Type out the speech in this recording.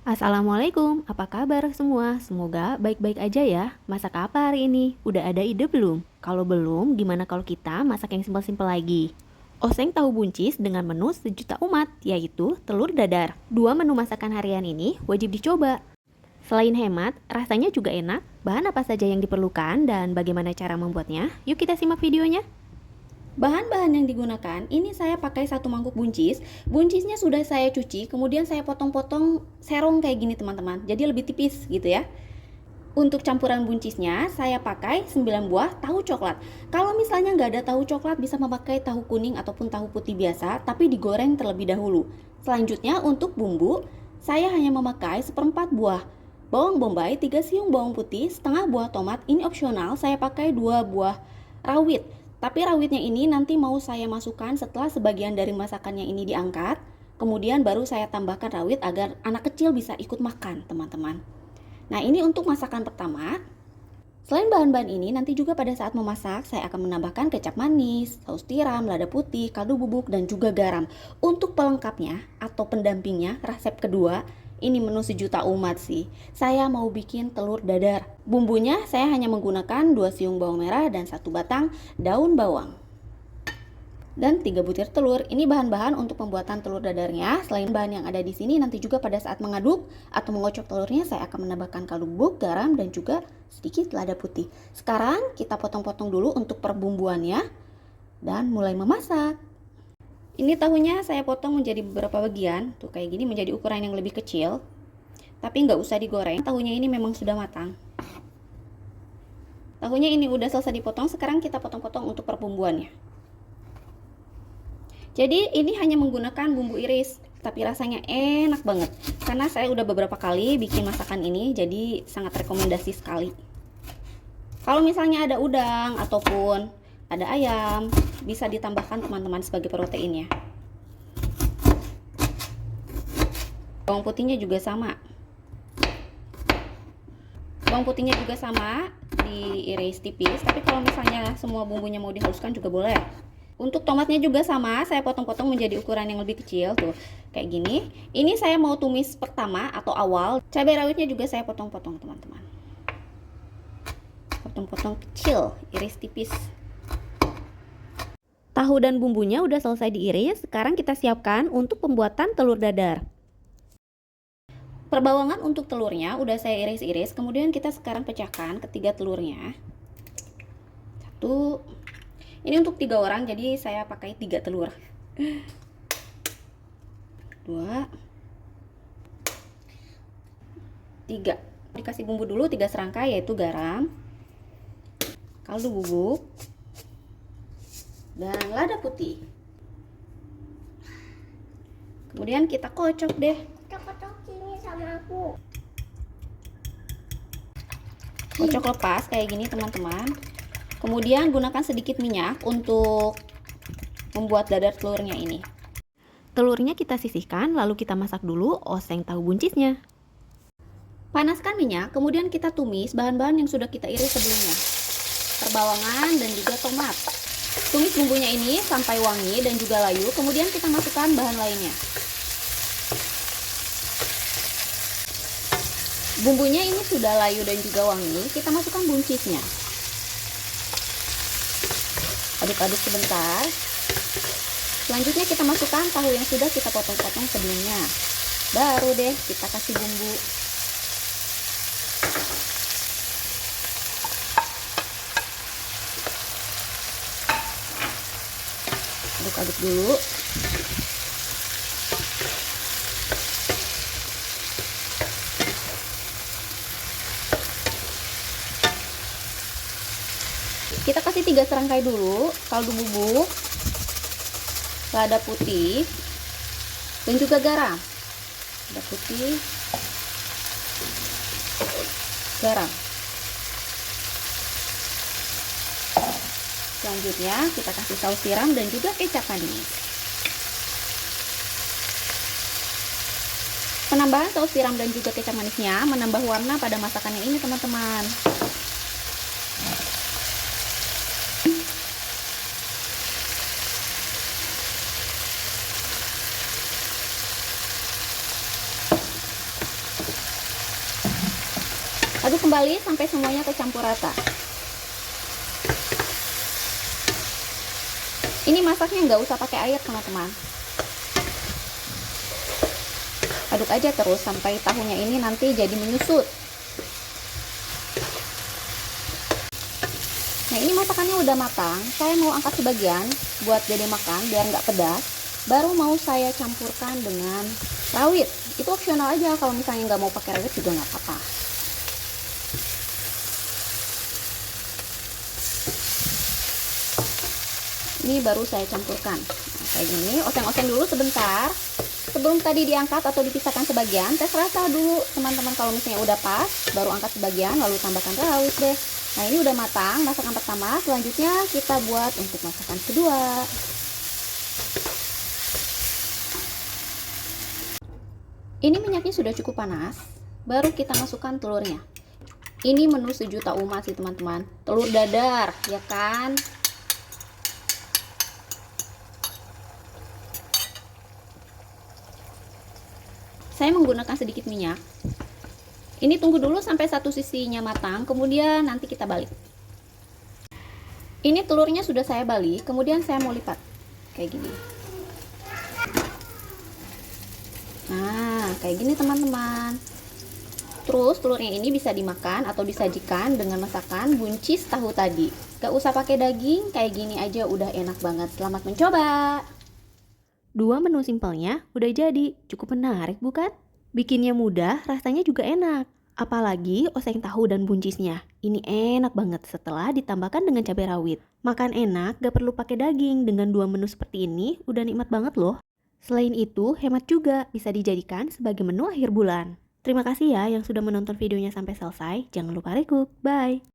Assalamualaikum, apa kabar semua? Semoga baik-baik aja ya. Masak apa hari ini? Udah ada ide belum? Kalau belum, gimana kalau kita masak yang simpel-simpel lagi? Oseng tahu buncis dengan menu sejuta umat, yaitu telur dadar. Dua menu masakan harian ini wajib dicoba. Selain hemat, rasanya juga enak. Bahan apa saja yang diperlukan dan bagaimana cara membuatnya? Yuk kita simak videonya. Bahan-bahan yang digunakan, ini saya pakai 1 mangkuk buncis. Buncisnya sudah saya cuci, kemudian saya potong-potong serong kayak gini teman-teman. Jadi lebih tipis gitu ya. Untuk campuran buncisnya, saya pakai 9 buah tahu coklat. Kalau misalnya nggak ada tahu coklat, bisa memakai tahu kuning ataupun tahu putih biasa, tapi digoreng terlebih dahulu. Selanjutnya untuk bumbu, saya hanya memakai 1/4 buah bawang bombay, 3 siung bawang putih, setengah buah tomat. Ini opsional, saya pakai 2 buah rawit. Tapi rawitnya ini nanti mau saya masukkan setelah sebagian dari masakannya ini diangkat. Kemudian baru saya tambahkan rawit agar anak kecil bisa ikut makan, teman-teman. Nah, ini untuk masakan pertama. Selain bahan-bahan ini, nanti juga pada saat memasak, saya akan menambahkan kecap manis, saus tiram, lada putih, kaldu bubuk, dan juga garam. Untuk pelengkapnya atau pendampingnya, resep kedua, ini menu sejuta umat sih. Saya mau bikin telur dadar. Bumbunya saya hanya menggunakan 2 siung bawang merah dan 1 batang daun bawang. Dan 3 butir telur. Ini bahan-bahan untuk pembuatan telur dadarnya. Selain bahan yang ada di sini, nanti juga pada saat mengaduk atau mengocok telurnya, saya akan menambahkan kaldu bubuk, garam, dan juga sedikit lada putih. Sekarang kita potong-potong dulu untuk perbumbuannya dan mulai memasak. Ini tahunya saya potong menjadi beberapa bagian, tuh kayak gini, menjadi ukuran yang lebih kecil. Tapi nggak usah digoreng, tahunya ini memang sudah matang. Tahunya ini udah selesai dipotong, sekarang kita potong-potong untuk perbumbuannya. Jadi ini hanya menggunakan bumbu iris, tapi rasanya enak banget. Karena saya udah beberapa kali bikin masakan ini, jadi sangat rekomendasi sekali. Kalau misalnya ada udang ataupun ada ayam, bisa ditambahkan teman-teman sebagai proteinnya. Bawang putihnya juga sama. Bawang putihnya juga sama, diiris tipis. Tapi kalau misalnya semua bumbunya mau dihaluskan juga boleh. Untuk tomatnya juga sama, saya potong-potong menjadi ukuran yang lebih kecil tuh, kayak gini. Ini saya mau tumis pertama atau awal. Cabai rawitnya juga saya potong-potong teman-teman. Potong-potong kecil, iris tipis. Tahu dan bumbunya udah selesai diiris, sekarang kita siapkan untuk pembuatan telur dadar. Perbawangan untuk telurnya udah saya iris-iris, kemudian kita sekarang pecahkan ketiga telurnya. Satu. Ini untuk 3 orang, jadi saya pakai 3 telur. 2, 3. Dikasih bumbu dulu 3 serangkai, yaitu garam, kaldu bubuk, dan lada putih. Kemudian kita kocok deh. Kocok ini sama aku. Kocok lepas kayak gini teman-teman. Kemudian gunakan sedikit minyak untuk membuat dadar telurnya ini. Telurnya kita sisihkan, lalu kita masak dulu oseng tahu buncisnya. Panaskan minyak, kemudian kita tumis bahan-bahan yang sudah kita iris sebelumnya. Perbawangan dan juga tomat. Tumis bumbunya ini sampai wangi dan juga layu, kemudian kita masukkan bahan lainnya. Bumbunya ini sudah layu dan juga wangi, kita masukkan buncisnya. Aduk-aduk sebentar. Selanjutnya kita masukkan tahu yang sudah kita potong-potong sebelumnya. Baru deh kita kasih bumbu. Aduk-aduk dulu. Kita kasih 3 serangkai dulu kaldu bubuk, lada putih, dan juga garam. Lada putih, garam. Selanjutnya kita kasih saus tiram dan juga kecap manis. Penambahan saus tiram dan juga kecap manisnya menambah warna pada masakannya ini teman-teman. Aduk kembali sampai semuanya kecampur rata. Ini masaknya nggak usah pakai air teman-teman. Aduk aja terus sampai tahunya ini nanti jadi menyusut. Nah, ini masakannya udah matang. Saya mau angkat sebagian buat Dede makan biar nggak pedas. Baru mau saya campurkan dengan rawit. Itu opsional aja, kalau misalnya nggak mau pakai rawit juga nggak apa-apa. Ini baru saya campurkan. Nah, kayak gini, oseng-oseng dulu sebentar. Sebelum tadi diangkat atau dipisahkan sebagian, tes rasa dulu teman-teman. Kalau misalnya udah pas, baru angkat sebagian lalu tambahkan rawit deh. Nah, ini udah matang masakan pertama. Selanjutnya kita buat untuk masakan kedua. Ini minyaknya sudah cukup panas. Baru kita masukkan telurnya. Ini menu sejuta umat sih teman-teman. Telur dadar, ya kan? Saya menggunakan sedikit minyak. Ini tunggu dulu sampai satu sisinya matang, kemudian nanti kita balik. Ini telurnya sudah saya balik, kemudian saya mau lipat kayak gini. Nah, kayak gini teman-teman. Terus telurnya ini bisa dimakan atau disajikan dengan masakan buncis tahu tadi. Gak usah pakai daging, kayak gini aja udah enak banget. Selamat mencoba. Dua menu simpelnya udah jadi, cukup menarik bukan? Bikinnya mudah, rasanya juga enak. Apalagi oseng tahu dan buncisnya. Ini enak banget setelah ditambahkan dengan cabai rawit. Makan enak, gak perlu pakai daging. Dengan dua menu seperti ini, udah nikmat banget loh. Selain itu, hemat juga, bisa dijadikan sebagai menu akhir bulan. Terima kasih ya yang sudah menonton videonya sampai selesai. Jangan lupa recook. Bye!